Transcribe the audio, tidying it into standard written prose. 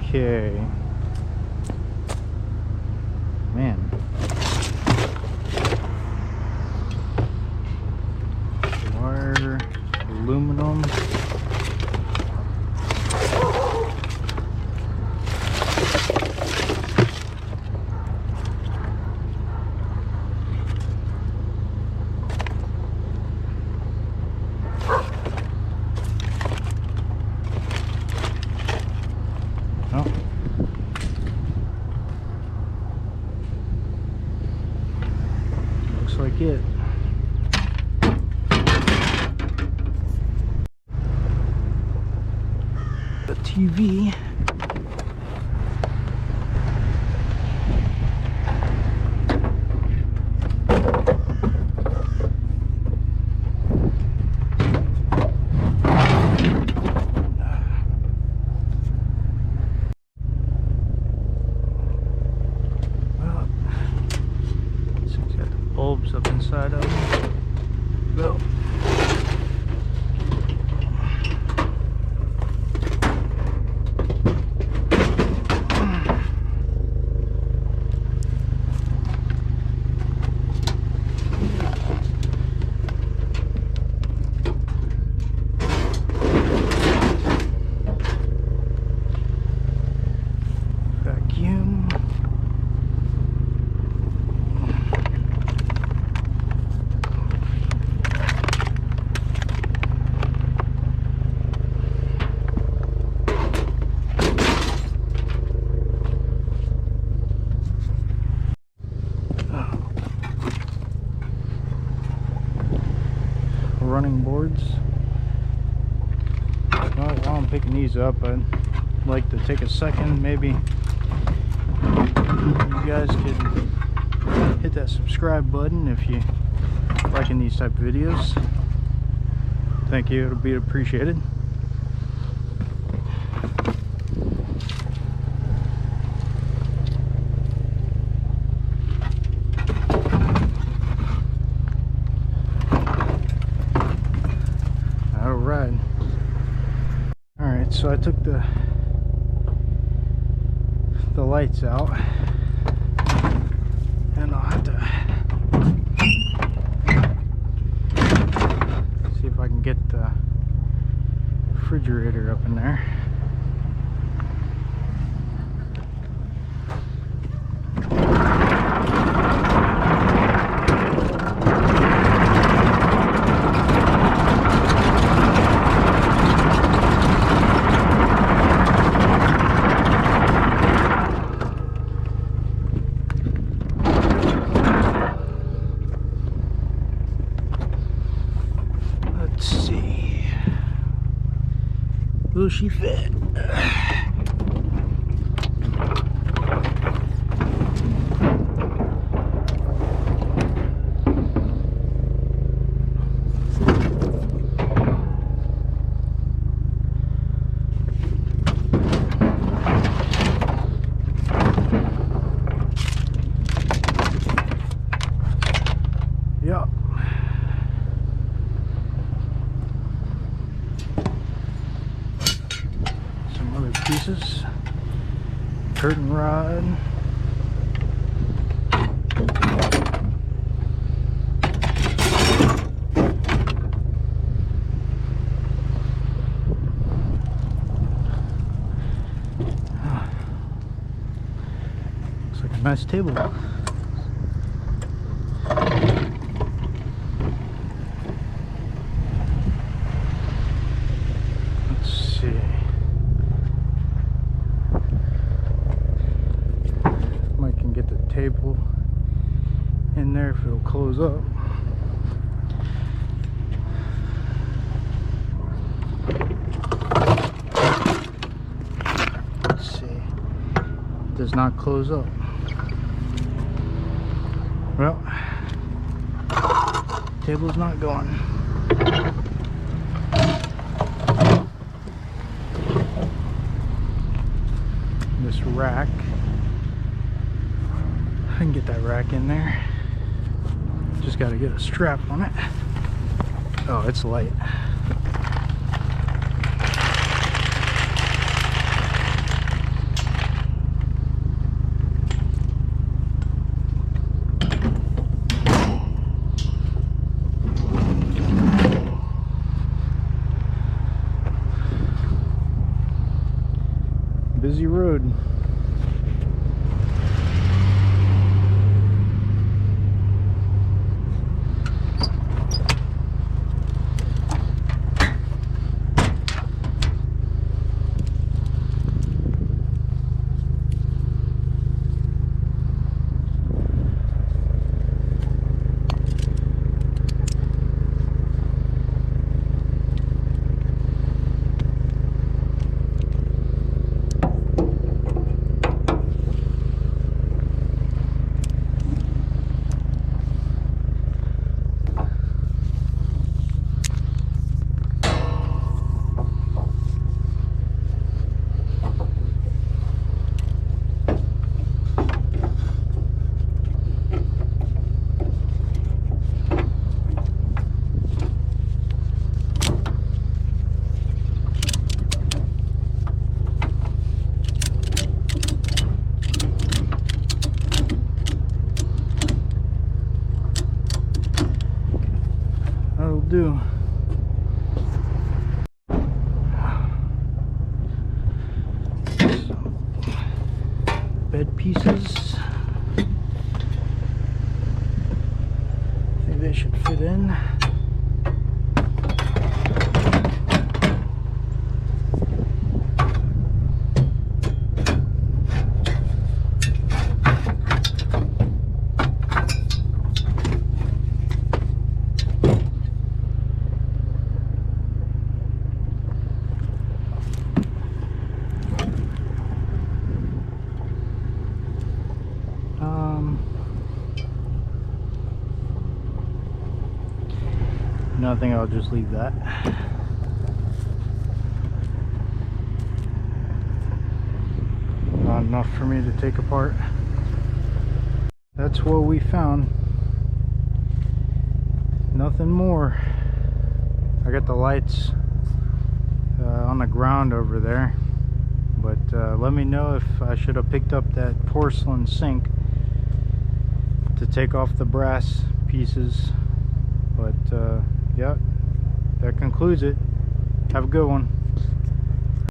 Okay. Man. Wire, aluminum. Oh. Looks like it. The TV. Bulbs up inside of them. Go. Vacuum. Running boards. Well, while I'm picking these up, I'd like to take a second, maybe you guys could hit that subscribe button if you liking these type of videos. Thank you, it'll be appreciated. Alright, so I took the lights out, and I'll have to see if I can get the refrigerator up in there. Let's see. Will she fit? Yeah. Some other pieces. Curtain rod. Looks like a nice table. Get the table in there if it'll close up. Let's see. It does not close up. Well, table's not going. This rack, I can get that rack in there. Just got to get a strap on it. Oh, it's light. busy road. That'll do. Bed pieces. I think they should fit in. Nothing, I'll just leave that. Not enough for me to take apart. That's what we found. Nothing more. I got the lights on the ground over there, but let me know if I should have picked up that porcelain sink to take off the brass pieces. But yeah, that concludes it. Have a good one.